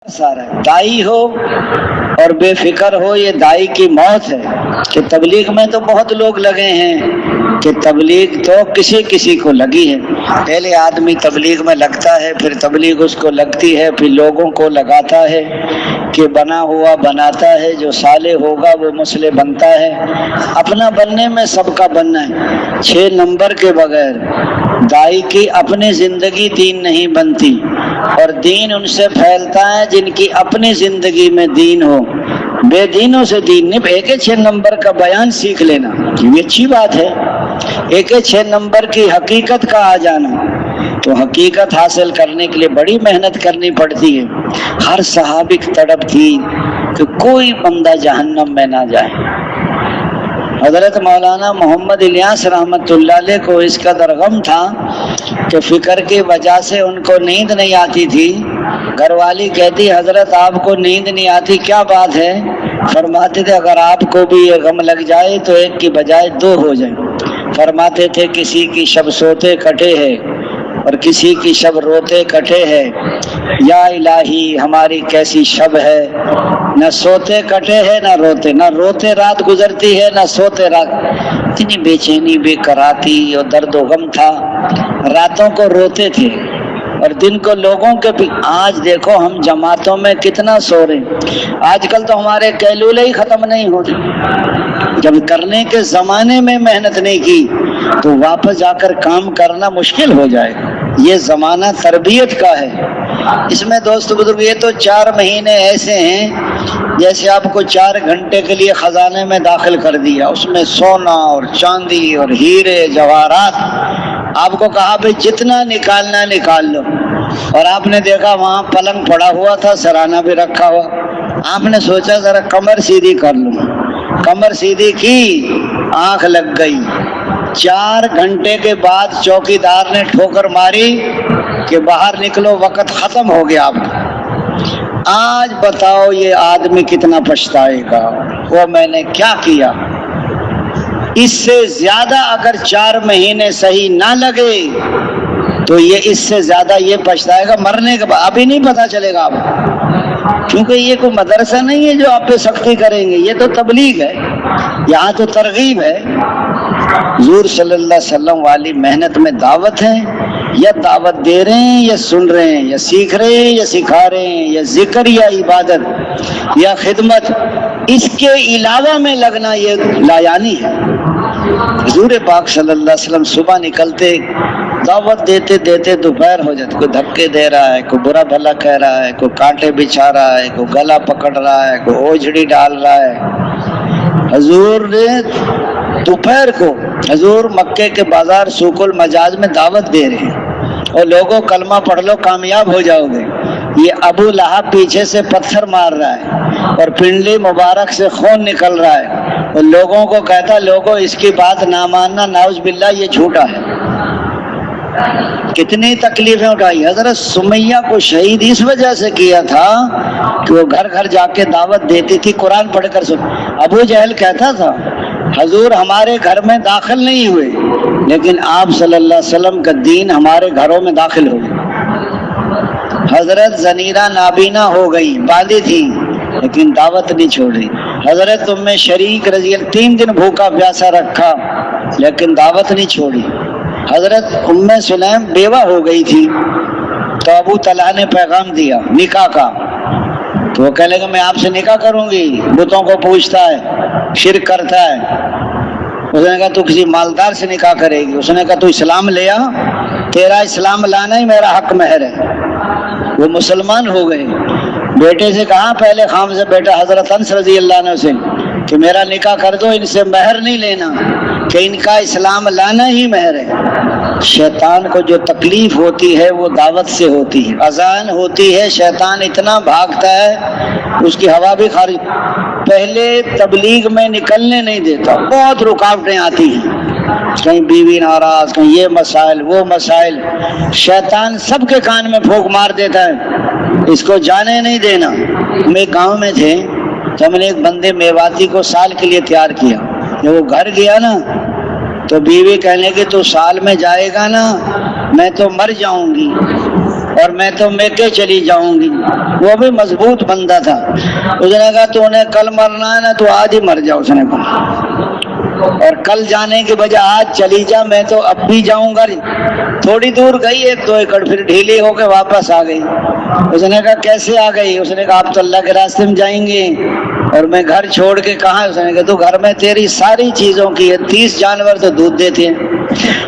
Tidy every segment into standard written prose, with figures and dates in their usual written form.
سارا دائی ہو اور بے فکر ہو، یہ دائی کی موت ہے کہ تبلیغ میں تو بہت لوگ لگے ہیں کہ تبلیغ تو کسی کسی کو لگی ہے. پہلے آدمی تبلیغ میں لگتا ہے، پھر تبلیغ اس کو لگتی ہے، پھر لوگوں کو لگاتا ہے کہ بنا ہوا بناتا ہے، جو صالح ہوگا وہ مسلح بنتا ہے. اپنا بننے میں سب کا بننا ہے. 6 نمبر کے بغیر دائی کی اپنی زندگی دین نہیں بنتی، اور دین ان سے پھیلتا ہے جن کی اپنی زندگی میں دین ہو. بے دینوں سے دین نہیں. ایک 6 نمبر کا بیان سیکھ لینا یہ اچھی بات ہے. ایک 6 نمبر کی حقیقت کا آ جانا، تو حقیقت حاصل کرنے کے لیے بڑی محنت کرنی پڑتی ہے. ہر صحابی کی تڑپ تھی کہ کوئی بندہ جہنم میں نہ جائے. حضرت مولانا محمد الیاس رحمۃ اللہ علیہ کو اس قدر غم تھا کہ فکر کی وجہ سے ان کو نیند نہیں آتی تھی. گھر والی کہتی حضرت آپ کو نیند نہیں آتی، کیا بات ہے؟ فرماتے تھے اگر آپ کو بھی یہ غم لگ جائے تو ایک کی بجائے 2 ہو جائیں. فرماتے تھے کسی کی شب سوتے کٹے ہے اور کسی کی شب روتے کٹے ہے. یا الہی ہماری کیسی شب ہے، نہ سوتے کٹے ہے نہ روتے رات گزرتی ہے نہ سوتے رات. اتنی بے چینی بے قراتی اور درد و غم تھا. راتوں کو روتے تھے اور دن کو لوگوں کے بھی. آج دیکھو ہم جماعتوں میں کتنا سو رہے ہیں. آج کل تو ہمارے کیلولے ہی ختم نہیں ہوتے. جب کرنے کے زمانے میں محنت نہیں کی تو واپس جا کر کام کرنا مشکل ہو جائے. یہ زمانہ تربیت کا ہے. اس میں دوست بزرگ یہ تو 4 مہینے ایسے ہیں جیسے آپ کو 4 گھنٹے کے لیے خزانے میں داخل کر دیا. اس میں سونا اور چاندی اور ہیرے جواہرات. آپ کو کہا بھائی جتنا نکالنا نکال لو، اور آپ نے دیکھا وہاں پلنگ پڑا ہوا تھا، سرانہ بھی رکھا ہوا. آپ نے سوچا ذرا کمر سیدھی کر لوں. کمر سیدھی کی، آنکھ لگ گئی. 4 گھنٹے کے بعد چوکیدار نے ٹھوکر ماری کہ باہر نکلو، وقت ختم ہو گیا. آپ آج بتاؤ یہ آدمی کتنا پچھتائے گا، وہ میں نے کیا کیا. اس سے زیادہ اگر 4 مہینے صحیح نہ لگے تو یہ اس سے زیادہ یہ پچھتائے گا مرنے کے بعد. ابھی نہیں پتا چلے گا آپ، کیونکہ یہ کوئی مدرسہ نہیں ہے جو آپ پہ سختی کریں گے. یہ تو تبلیغ ہے، یہاں تو ترغیب ہے. حضور صلی اللہ علیہ وسلم والی محنت میں دعوت ہے. یا دعوت دے رہے ہیں یا سن رہے ہیں یا سیکھ رہے ہیں یا سکھا رہے ہیں یا ذکر یا عبادت یا خدمت، اس کے علاوہ میں لگنا یہ لایانی ہے. حضور پاک صلی اللہ علیہ وسلم صبح نکلتے، دعوت دیتے دیتے دوپہر ہو جاتی. کوئی دھکے دے رہا ہے، کوئی برا بھلا کہہ رہا ہے، کوئی کانٹے بچھا رہا ہے، کوئی گلا پکڑ رہا ہے، کوئی اوجھڑی ڈال رہا ہے. حضور نے دوپہر کو حضور مکے کے بازار سوق المجاز میں دعوت دے رہے ہیں اور لوگوں کلمہ پڑھ لو کامیاب ہو جاؤ گے. یہ ابو لہب پیچھے سے پتھر مار رہا ہے اور پنڈلی مبارک سے خون نکل رہا ہے اور لوگوں کو کہتا لوگوں اس کی بات نہ ماننا، نعوذ باللہ یہ جھوٹا ہے. کتنی تکلیفیں اٹھائی. حضرت سمیہ کو شہید اس وجہ سے کیا تھا کہ وہ گھر گھر جا کے دعوت دیتی تھی، قرآن پڑھ کر سن. ابو جہل کہتا تھا حضور ہمارے گھر میں داخل نہیں ہوئے، لیکن آپ صلی اللہ علیہ وسلم کا دین ہمارے گھروں میں داخل ہو گیا. حضرت زنیرہ نابینا ہو گئی، باندھی تھی لیکن دعوت نہیں چھوڑی. حضرت ام شریک رضی اللہ 3 دن بھوکا پیاسا رکھا لیکن دعوت نہیں چھوڑی. حضرت ام سلیم بیوہ ہو گئی تھی تو ابو طلحہ نے پیغام دیا نکاح کا، تو وہ کہنے لگا میں آپ سے نکاح کروں گی. بتوں کو پوچھتا ہے، شرک کرتا ہے. اس نے کہا تو کسی مالدار سے نکاح کرے گی. اس نے کہا تو اسلام لے آ، تیرا اسلام لانا ہی میرا حق مہر ہے. وہ مسلمان ہو گئے. بیٹے سے کہا پہلے خام سے بیٹا حضرت انس رضی اللہ عنہ سے کہ میرا نکاح کر دو، ان سے مہر نہیں لینا، کہ ان کا اسلام لانا ہی مہر ہے. شیطان کو جو تکلیف ہوتی ہے وہ دعوت سے ہوتی ہے. اذان ہوتی ہے شیطان اتنا بھاگتا ہے اس کی ہوا بھی خارج. پہلے تبلیغ میں نکلنے نہیں دیتا، بہت رکاوٹیں آتی ہیں، کہیں بیوی ناراض، کہیں یہ مسائل وہ مسائل. شیطان سب کے کان میں پھونک مار دیتا ہے، اس کو جانے نہیں دینا. ہم ایک گاؤں میں تھے تو ہم نے ایک بندے میواتی کو سال کے لیے تیار کیا. جب وہ گھر گیا نا تو بیوی کہنے کہ تو سال میں جائے گا نا میں تو مر جاؤں گی. اور میں تو میکے چلی جاؤں گی۔ وہ بھی مضبوط بندہ تھا، اس نے کہا تو انہیں کل مرنا ہے نا تو آج ہی مر جاؤ، اس نے کہا، اور کل جانے کے بجائے آج چلی جا، میں تو اب بھی جاؤں گا۔ تھوڑی دور گئی 1-2 ایکڑ، پھر ڈھیلی ہو کے واپس آ گئی۔ اس نے کہا کیسے آ گئی؟ اس نے کہا آپ تو اللہ کے راستے میں جائیں گے اور میں گھر چھوڑ کے کہاں؟ اس نے کہا تو گھر میں تیری ساری چیزوں کی ہے، 30 جانور تو دودھ دیتے ہیں۔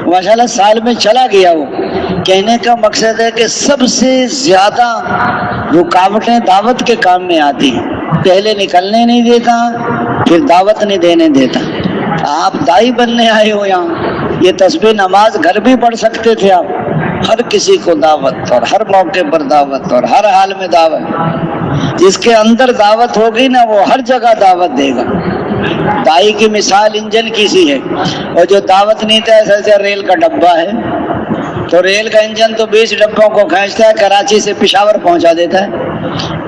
ماشاءاللہ سال میں چلا گیا وہ۔ کہنے کا مقصد ہے کہ سب سے زیادہ رکاوٹیں دعوت کے کام میں آتی ہیں۔ پہلے نکلنے نہیں دیتا، پھر دعوت نہیں دینے دیتا۔ آپ دائی بننے آئے ہو یہاں، یہ تسبیح نماز گھر بھی پڑھ سکتے تھے آپ۔ ہر کسی کو دعوت، اور ہر موقع پر دعوت، اور ہر حال میں دعوت۔ جس کے اندر دعوت ہوگی نا وہ ہر جگہ دعوت دے گا۔ دائی کی مثال انجن کی سی ہے، اور جو دعوت نہیں تھا ایسا ریل کا ڈبہ ہے، تو ریل کا انجن تو 20 ڈبوں کو کھینچتا ہے، کراچی سے پشاور پہنچا دیتا ہے،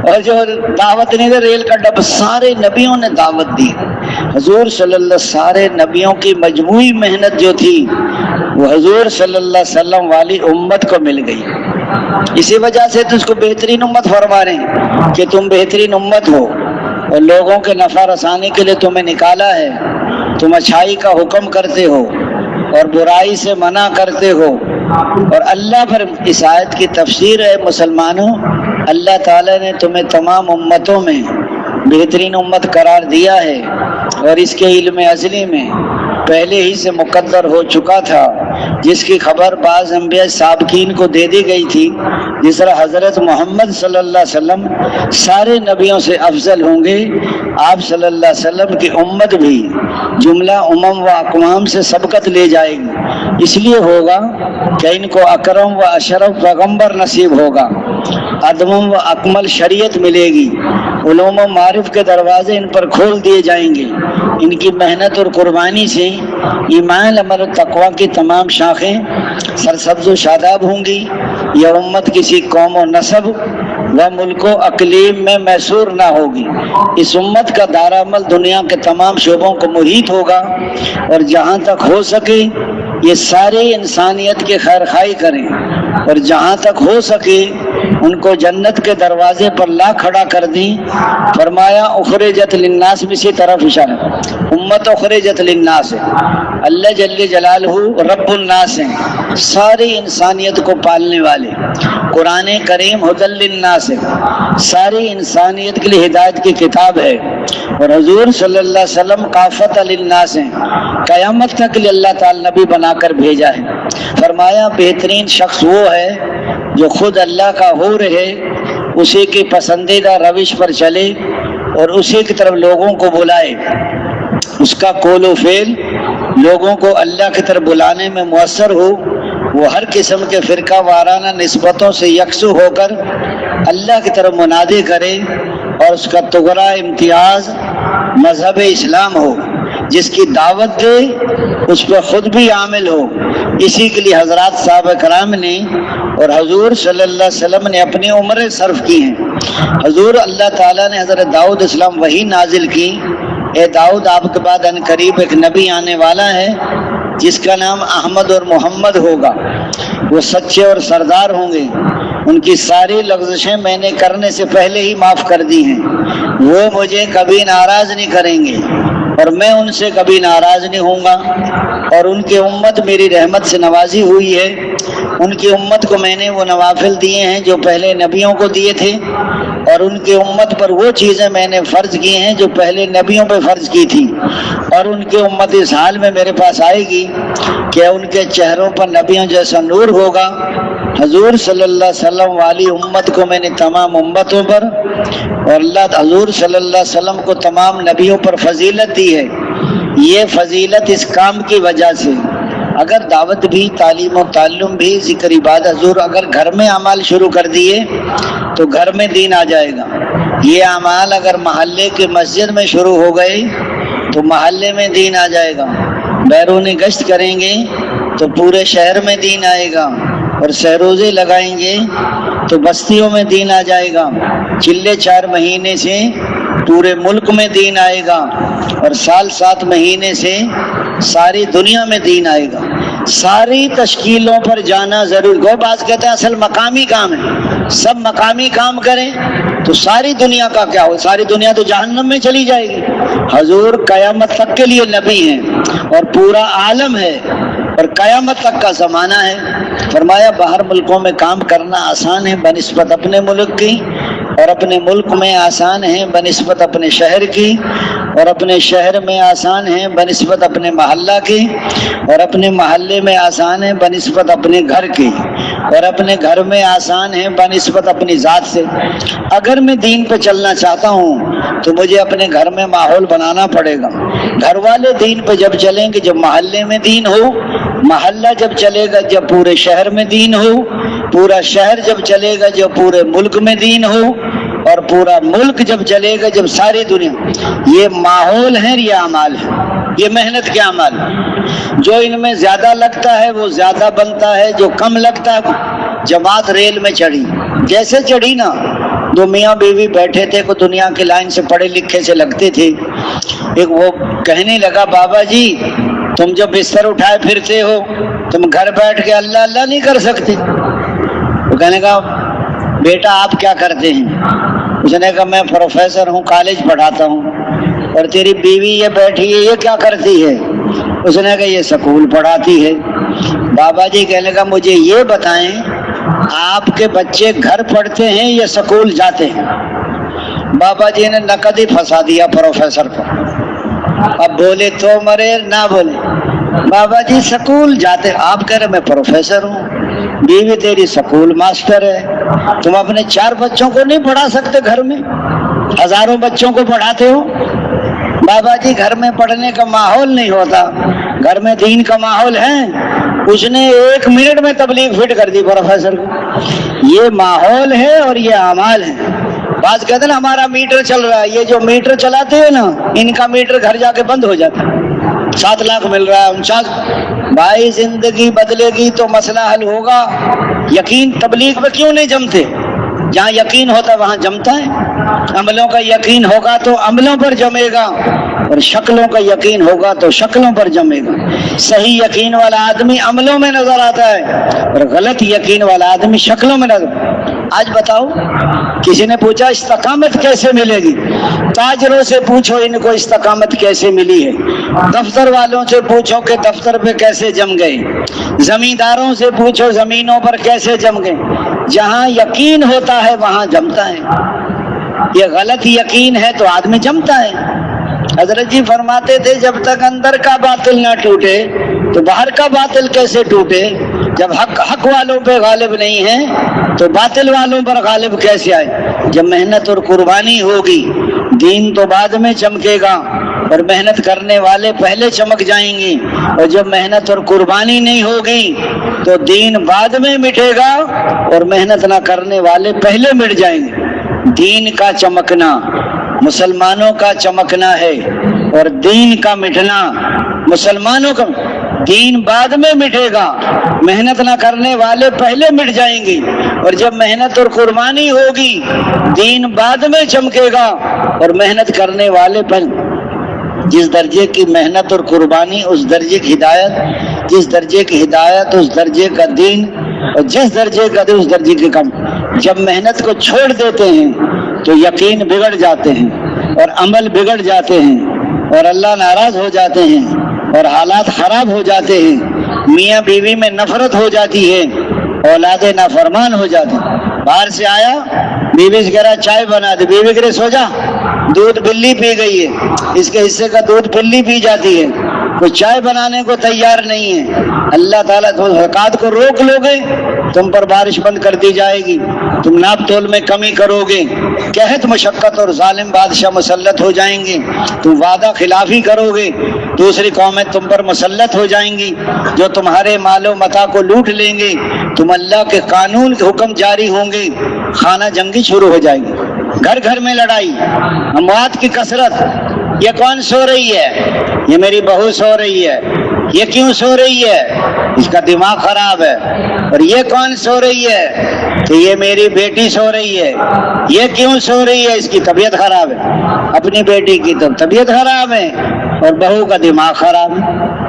اور جو دعوت نہیں تھا ریل کا ڈبہ۔ سارے نبیوں نے دعوت دی، حضور صلی اللہ، سارے نبیوں کی مجموعی محنت جو تھی وہ حضور صلی اللہ علیہ وسلم والی امت کو مل گئی۔ اسی وجہ سے تو اس کو بہترین امت فرما رہے ہیں کہ تم بہترین امت ہو، اور لوگوں کے نفع رسانے کے لیے تمہیں نکالا ہے۔ تم اچھائی کا حکم کرتے ہو اور برائی سے منع کرتے ہو، اور اللہ پر اس آیت کی تفسیر ہے مسلمانوں، اللہ تعالیٰ نے تمہیں تمام امتوں میں بہترین امت قرار دیا ہے، اور اس کے علم ازلی میں پہلے ہی سے مقدر ہو چکا تھا، جس کی خبر بعض انبیاء سابقین کو دے دی گئی تھی۔ جس طرح حضرت محمد صلی اللہ علیہ وسلم سارے نبیوں سے افضل ہوں گے، آپ صلی اللہ علیہ وسلم کی امت بھی جملہ امم و اقوام سے سبقت لے جائے گی۔ اس لیے ہوگا کہ ان کو اکرم و اشرف پیغمبر نصیب ہوگا، ادم و اکمل شریعت ملے گی، علوم و معرف کے دروازے ان پر کھول دیے جائیں گے۔ ان کی محنت اور قربانی سے ایمان، عمل و تقوی کی تمام شاخیں سرسبز و شاداب ہوں گی۔ یہ امت کسی قوم و نسب و ملک و اقلیم میں محصور نہ ہوگی۔ اس امت کا دارالعمل دنیا کے تمام شعبوں کو محیط ہوگا، اور جہاں تک ہو سکے یہ ساری انسانیت کے خیر خواہی کریں، اور جہاں تک ہو سکے ان کو جنت کے دروازے پر لا کھڑا کر دیں۔ فرمایا اخرجت للناس، اسی طرف اشارہ، امت اخرجت للناس ہے، اللہ جل جلالہ رب الناس ہیں، ساری انسانیت کو پالنے والے۔ قرآن کریم ھدی للناس ہے، ساری انسانیت کے لیے ہدایت کی کتاب ہے، اور حضور صلی اللہ علیہ وسلم کافۃ للناس ہیں، قیامت تک کے لیے اللہ تعالی نبی بنا کر بھیجا ہے۔ فرمایا بہترین شخص وہ ہے جو خود اللہ کا ہو رہے، اسی کی پسندیدہ روش پر چلے اور اسی کی طرف لوگوں کو بلائے، اس کا قول و فعل لوگوں کو اللہ کی طرف بلانے میں مؤثر ہو، وہ ہر قسم کے فرقہ وارانہ نسبتوں سے یکسو ہو کر اللہ کی طرف منادی کرے، اور اس کا تغرا امتیاز مذہب اسلام ہو، جس کی دعوت دے اس پہ خود بھی عامل ہو۔ اسی کے لیے حضرات صحابہ کرام نے اور حضور صلی اللہ علیہ وسلم نے اپنی عمریں صرف کی ہیں۔ حضور اللہ تعالیٰ نے حضرت داؤد اسلام وحی نازل کی، اے داؤد آپ کے بعد ان قریب ایک نبی آنے والا ہے جس کا نام احمد اور محمد ہوگا، وہ سچے اور سردار ہوں گے، ان کی ساری لغزشیں میں نے کرنے سے پہلے ہی معاف کر دی ہیں، وہ مجھے کبھی ناراض نہیں کریں گے اور میں ان سے کبھی ناراض نہیں ہوں گا، اور ان کی امت میری رحمت سے نوازی ہوئی ہے، ان کی امت کو میں نے وہ نوافل دیے ہیں جو پہلے نبیوں کو دیے تھے، اور ان کی امت پر وہ چیزیں میں نے فرض کی ہیں جو پہلے نبیوں پہ فرض کی تھی، اور ان کی امت اس حال میں میرے پاس آئے گی کہ ان کے چہروں پر نبیوں جیسا نور ہوگا۔ حضور صلی اللہ علیہ وسلم والی امت کو میں نے تمام امتوں پر، اور اللہ حضور صلی اللہ علیہ وسلم کو تمام نبیوں پر فضیلت دی ہے۔ یہ فضیلت اس کام کی وجہ سے، اگر دعوت بھی، تعلیم و تعلم بھی، ذکر عبادت، حضور اگر گھر میں اعمال شروع کر دیے تو گھر میں دین آ جائے گا۔ یہ اعمال اگر محلے کے مسجد میں شروع ہو گئے تو محلے میں دین آ جائے گا، بیرونی گشت کریں گے تو پورے شہر میں دین آئے گا، اور سہروزے لگائیں گے تو بستیوں میں دین آ جائے گا، چلے 4 مہینے سے پورے ملک میں دین آئے گا، اور سال 7 مہینے سے ساری دنیا میں دین آئے گا۔ ساری تشکیلوں پر جانا ضرور. گو باز کہتے ہیں اصل مقامی کام ہے, سب مقامی کام کریں تو ساری دنیا کا کیا ہو, ساری دنیا تو جہنم میں چلی جائے گی. حضور قیامت تک کے لیے نبی ہیں اور پورا عالم ہے اور قیامت تک کا زمانہ ہے. فرمایا باہر ملکوں میں کام کرنا آسان ہے بنسبت اپنے ملک کی, اور اپنے ملک میں آسان ہے بنسبت اپنے شہر کی, اور اپنے شہر میں آسان ہے بنسبت اپنے محلہ کی, اور اپنے محلے میں آسان ہے بنسبت اپنے گھر کی, اور اپنے گھر میں آسان ہے بنسبت اپنی ذات سے. اگر میں دین پہ چلنا چاہتا ہوں تو مجھے اپنے گھر میں ماحول بنانا پڑے گا. گھر والے دین پہ جب چلیں گے جب محلے میں دین ہو, محلہ جب چلے گا جب پورے شہر میں دین ہو, پورا شہر جب چلے گا جب پورے ملک میں دین ہو, اور پورا ملک جب چلے گا جب ساری دنیا. یہ ماحول ہے, یہ اعمال ہے, یہ محنت کے اعمال. جو ان میں زیادہ لگتا ہے وہ زیادہ بنتا ہے, جو کم لگتا ہے. جماعت ریل میں چڑھی, جیسے چڑھی نا, دو میاں بیوی بیٹھے تھے, کو دنیا کے لائن سے پڑھے لکھے سے لگتے تھے. ایک وہ کہنے لگا بابا جی تم جو بستر اٹھائے پھرتے ہو تم گھر بیٹھ کے اللہ اللہ نہیں کر سکتے. وہ کہنے کا بیٹا آپ کیا کرتے ہیں؟ اس نے کہا میں پروفیسر ہوں, کالج پڑھاتا ہوں. اور تیری بیوی یہ بیٹھی ہے یہ کیا کرتی ہے؟ اس نے کہا یہ سکول پڑھاتی ہے. بابا جی کہنے کا مجھے یہ بتائیں آپ کے بچے گھر پڑھتے ہیں یا سکول جاتے ہیں؟ بابا جی نے نقد ہی پھنسا دیا پروفیسر کو. اب بولے تو مرے نہ بولے. بابا جی سکول جاتے. آپ کہہ رہے میں پروفیسر ہوں, بیوی تیری سکول ماسٹر ہے, تم اپنے 4 بچوں کو نہیں پڑھا سکتے؟ گھر میں ہزاروں بچوں کو پڑھاتے ہو. بابا جی گھر میں پڑھنے کا ماحول نہیں ہوتا, گھر میں دین کا ماحول ہے. اس نے 1 منٹ میں تبلیغ فٹ کر دی پروفیسر کو. یہ ماحول ہے اور یہ اعمال ہے. بعض کہتے ہیں نا ہمارا میٹر چل رہا ہے, یہ جو میٹر چلاتے ہیں نا ان کا میٹر گھر جا کے بند ہو جاتا ہے. 7 لاکھ مل رہا ہے 49. بھائی زندگی بدلے گی تو مسئلہ حل ہوگا. یقین تبلیغ پہ کیوں نہیں جمتے؟ جہاں یقین ہوتا ہے وہاں جمتا ہے. عملوں کا یقین ہوگا تو عملوں پر جمے گا, اور شکلوں کا یقین ہوگا تو شکلوں پر جمے گا. صحیح یقین والا آدمی عملوں میں نظر آتا ہے اور غلط یقین والا آدمی شکلوں میں نظر. آج بتاؤ, کسی نے پوچھا استقامت کیسے ملے گی؟ تاجروں سے پوچھو ان کو استقامت کیسے ملی ہے. دفتر والوں سے پوچھو کہ دفتر پہ کیسے جم گئے. زمینداروں سے پوچھو زمینوں پر کیسے جم گئے. جہاں یقین ہوتا ہے وہاں جمتا ہے. یہ غلط یقین ہے تو آدمی جمتا ہے. حضرت جی فرماتے تھے جب تک اندر کا باطل نہ ٹوٹے تو باہر کا باطل کیسے ٹوٹے. جب حق والوں پہ غالب نہیں ہے تو باطل والوں پر غالب کیسے آئے. جب محنت اور قربانی ہوگی دین تو بعد میں چمکے گا, اور محنت کرنے والے پہلے چمک جائیں گے. اور جب محنت اور قربانی نہیں ہوگی تو دین بعد میں مٹے گا, اور محنت نہ کرنے والے پہلے مٹ جائیں گے. دین کا چمکنا مسلمانوں کا چمکنا ہے, اور دین کا مٹنا مسلمانوں کا. دین بعد میں مٹے گا, محنت نہ کرنے والے پہلے مٹ جائیں گے. اور جب محنت اور قربانی ہوگی دین بعد میں چمکے گا, اور محنت کرنے والے پہلے. جس درجے کی محنت اور قربانی اس درجے کی ہدایت, جس درجے کی ہدایت اس درجے کا دین, اور جس درجے کا دین اس درجے کے کم. جب محنت کو چھوڑ دیتے ہیں تو یقین بگڑ جاتے ہیں, اور عمل بگڑ جاتے ہیں, اور اللہ ناراض ہو جاتے ہیں, اور حالات خراب ہو جاتے ہیں. میاں بیوی میں نفرت ہو جاتی ہے, اولاد نافرمان ہو جاتی. باہر سے آیا بیوی سے کہہ رہا چائے بنا دے, بیوی کہہ رہے سو جا, دودھ بلی پی گئی ہے, اس کے حصے کا دودھ بلی پی جاتی ہے. کوئی چائے بنانے کو تیار نہیں ہے. اللہ تعالیٰ تم زکوٰۃ کو روک لو گے تم پر بارش بند کر دی جائے گی, تم ناپ تول میں کمی کرو گے, قحط مشقت اور ظالم بادشاہ مسلط ہو جائیں گے, تم وعدہ خلافی کرو گے, دوسری قومیں تم پر مسلط ہو جائیں گی جو تمہارے مال و متاع کو لوٹ لیں گے, تم اللہ کے قانون کے حکم جاری ہوں گے, خانہ جنگی شروع ہو جائے گی, گھر گھر میں لڑائی, اموات کی کثرت. یہ کون سو رہی ہے؟ یہ میری بہو سو رہی ہے. یہ کیوں سو رہی ہے؟ اس کا دماغ خراب ہے. اور یہ کون سو رہی ہے؟ کہ یہ میری بیٹی سو رہی ہے. یہ کیوں سو رہی ہے؟ اس کی طبیعت خراب ہے. اپنی بیٹی کی تو طبیعت خراب ہے اور بہو کا دماغ خراب ہے.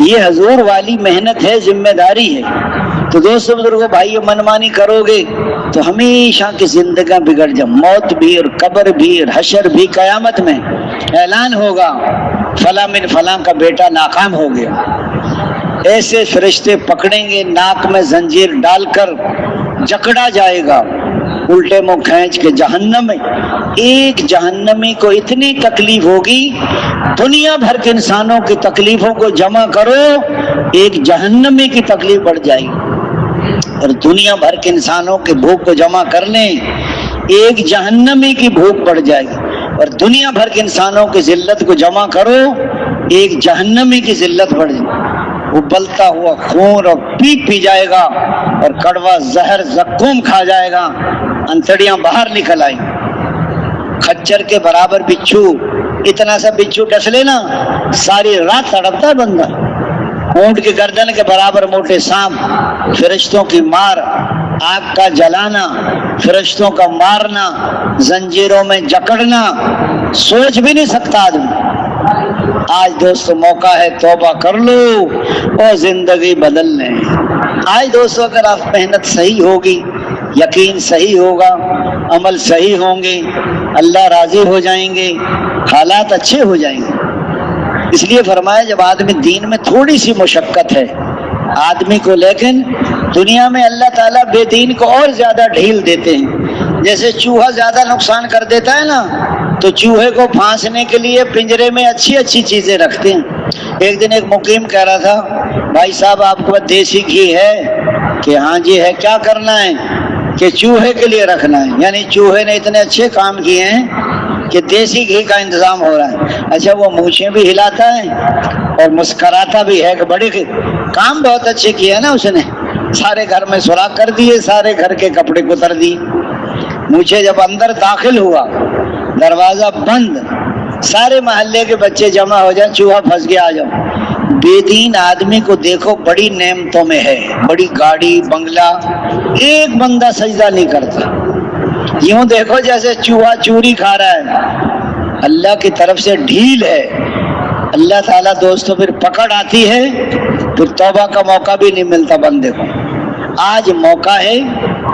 یہ حضور والی محنت ہے، ذمہ داری ہے۔ تو دوستو بزرگوں بھائیو، منمانی کرو گے تو ہمیشہ کی زندگیاں بگڑ جائیں، موت بھی اور قبر بھی اور حشر بھی۔ قیامت میں اعلان ہوگا فلاں من فلاں کا بیٹا ناکام ہو گیا، ایسے فرشتے پکڑیں گے، ناک میں زنجیر ڈال کر جکڑا جائے گا، الٹے منہ کھینچ کے جہنم میں۔ ایک جہنمی کو اتنی تکلیف ہوگی، دنیا بھر کے انسانوں کی تکلیفوں کو جمع کرو ایک جہنمی کی تکلیف بڑھ جائے گی، اور دنیا بھر کے انسانوں کے بھوک کو جمع کر لیں ایک جہنمی کی بھوک بڑھ جائے گی، اور دنیا بھر کے انسانوں کی ذلت کو جمع کرو ایک جہنمی کی ذلت بڑھ جائے گی۔ ابلتا ہوا خون اور پی جائے گا، اور کڑوا زہر زقوم کھا جائے گا، انتڑیاں باہر نکل آئیں۔ کھچر کے برابر بچھو، اتنا سا بچھو ڈس لینا ساری رات تڑپتا ہے بندہ۔ اونٹ کی گردن کے برابر موٹے سانپ، فرشتوں کی مار، آگ کا جلانا، فرشتوں کا مارنا، زنجیروں میں جکڑنا، سوچ بھی نہیں سکتا آدمی۔ آج دوستو موقع ہے، توبہ کر لو اور زندگی بدل لیں۔ آج دوستو اگر آپ محنت صحیح ہوگی، یقین صحیح ہوگا، عمل صحیح ہوں گے، اللہ راضی ہو جائیں گے، حالات اچھے ہو جائیں گے۔ اس لیے فرمایا جب آدمی دین میں تھوڑی سی مشقت ہے آدمی کو، لیکن دنیا میں اللہ تعالیٰ بے دین کو اور زیادہ ڈھیل دیتے ہیں۔ جیسے چوہا زیادہ نقصان کر دیتا ہے نا، تو چوہے کو پھانسنے کے لیے پنجرے میں اچھی اچھی چیزیں رکھتے ہیں۔ ایک دن ایک مقیم کہہ رہا تھا، بھائی صاحب آپ کے پاس دیسی گھی ہے؟ کہ ہاں جی ہے۔ کیا کرنا ہے؟ کہ چوہے کے لیے رکھنا ہے، یعنی چوہے نے اتنے اچھے کام کیے ہیں کہ دیسی گھی کا انتظام ہو رہا ہے۔ اچھا وہ مونچھیں بھی ہلاتا ہے اور مسکراتا بھی ہے کہ بڑے کام بہت اچھے کیے ہیں نا اس نے، سارے گھر میں سوراخ کر دیے، سارے گھر کے کپڑے کتر دیے۔ مجھے جب اندر داخل ہوا، دروازہ بند، سارے محلے کے بچے جمع ہو جائیں، چوہا پھنس گیا، آ جاؤ۔ بے دین آدمی کو دیکھو بڑی نعمتوں میں ہے، بڑی گاڑی بنگلہ، ایک بندہ سجدہ نہیں کرتا، یوں دیکھو جیسے چوہا چوری کھا رہا ہے۔ اللہ کی طرف سے ڈھیل ہے، اللہ تعالیٰ دوستوں پھر پکڑ آتی ہے، پھر توبہ کا موقع بھی نہیں ملتا بندے کو۔ آج موقع ہے،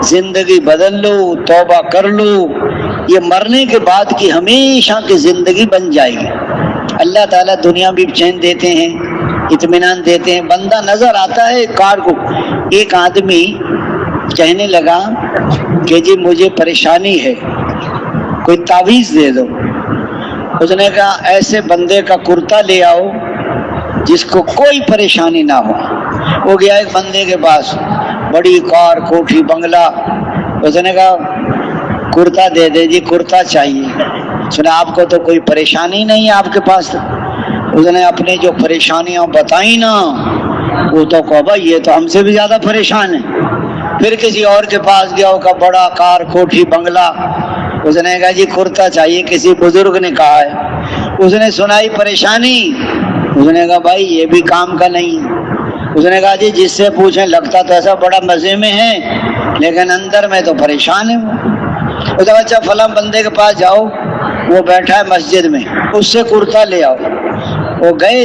زندگی بدل لو، توبہ کر لو، یہ مرنے کے بعد کی ہمیشہ کی زندگی بن جائے گی۔ اللہ تعالیٰ دنیا بھی چین دیتے ہیں، اطمینان دیتے ہیں۔ بندہ نظر آتا ہے کار کو، ایک آدمی کہنے لگا کہ جی مجھے پریشانی ہے، کوئی تعویذ دے دو۔ اس نے کہا ایسے بندے کا کرتا لے آؤ جس کو کوئی پریشانی نہ ہو۔ وہ گیا ایک بندے کے پاس، بڑی کار کوٹھی بنگلہ، اس نے کہا کرتا دے دے جی، کرتا چاہیے۔ سنے آپ کو تو کوئی پریشانی نہیں ہے آپ کے پاس؟ اس نے اپنی جو پریشانیاں بتائی نا، وہ تو کہا بھائی یہ تو ہم سے بھی زیادہ پریشان ہے۔ پھر کسی اور کے پاس گیا، کا بڑا کار کوٹھی بنگلہ، اس نے کہا جی کرتا چاہیے، کسی بزرگ نے کہا ہے۔ اس نے سنائی پریشانی، اس نے کہا بھائی یہ بھی کام کا نہیں۔ اس نے کہا جی جس سے پوچھیں لگتا تو ایسا بڑا مزے میں ہے، لیکن اندر میں تو پریشان ہے۔ اس نے کہا اچھا فلاں بندے کے پاس جاؤ، وہ بیٹھا ہے مسجد میں، اس سے کرتا لے آؤ۔ وہ گئے،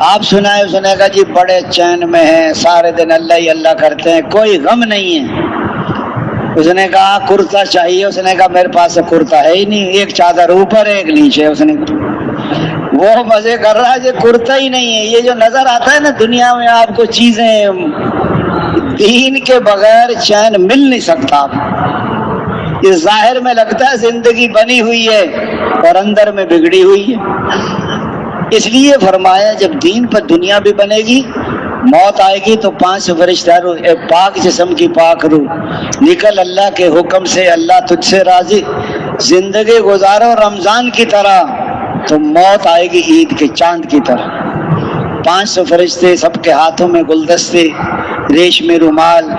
آپ سنائے، اس نے کہا جی بڑے چین میں ہیں، سارے دن اللہ ہی اللہ کرتے ہیں، کوئی غم نہیں ہے۔ اس نے کہا کرتا چاہیے، اس نے کہا میرے پاس کرتا ہے ہی نہیں، ایک چادر اوپر ہے ایک نیچے۔ اس نے وہ مزے کر رہا ہے، کرتا ہی نہیں ہے۔ یہ جو نظر آتا ہے نا دنیا میں آپ کو چیزیں، دین کے بغیر چین مل نہیں سکتا۔ یہ ظاہر میں لگتا ہے زندگی بنی ہوئی ہے اور اندر میں بگڑی ہوئی ہے۔ اس لیے فرمایا جب دین پر دنیا بھی بنے گی، موت آئے گی تو 5 فرشتہ اے پاک جسم کی پاک روح نکل اللہ کے حکم سے، اللہ تجھ سے راضی، زندگی گزارو رمضان کی طرح، تو موت آئے گی عید کے چاند کی طرح۔ 500 فرشتے، سب کے ہاتھوں میں گلدستے، ریشمی رومال،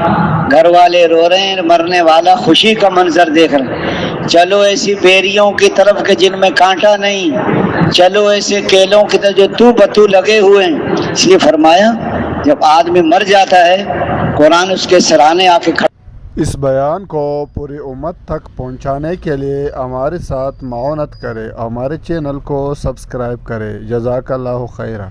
گھر والے رو رہے ہیں، مرنے والا خوشی کا منظر دیکھ رہے ہیں۔ چلو ایسی بیریوں کی طرف کہ جن میں کانٹا نہیں، چلو ایسے کیلوں کی طرف جو تو بتو لگے ہوئے ہیں۔ اس لیے فرمایا جب آدمی مر جاتا ہے، قرآن اس کے سرانے آ کے کھڑا۔ اس بیان کو پوری امت تک پہنچانے کے لیے ہمارے ساتھ معاونت کرے، ہمارے چینل کو سبسکرائب کرے۔ جزاک اللہ خیرہ۔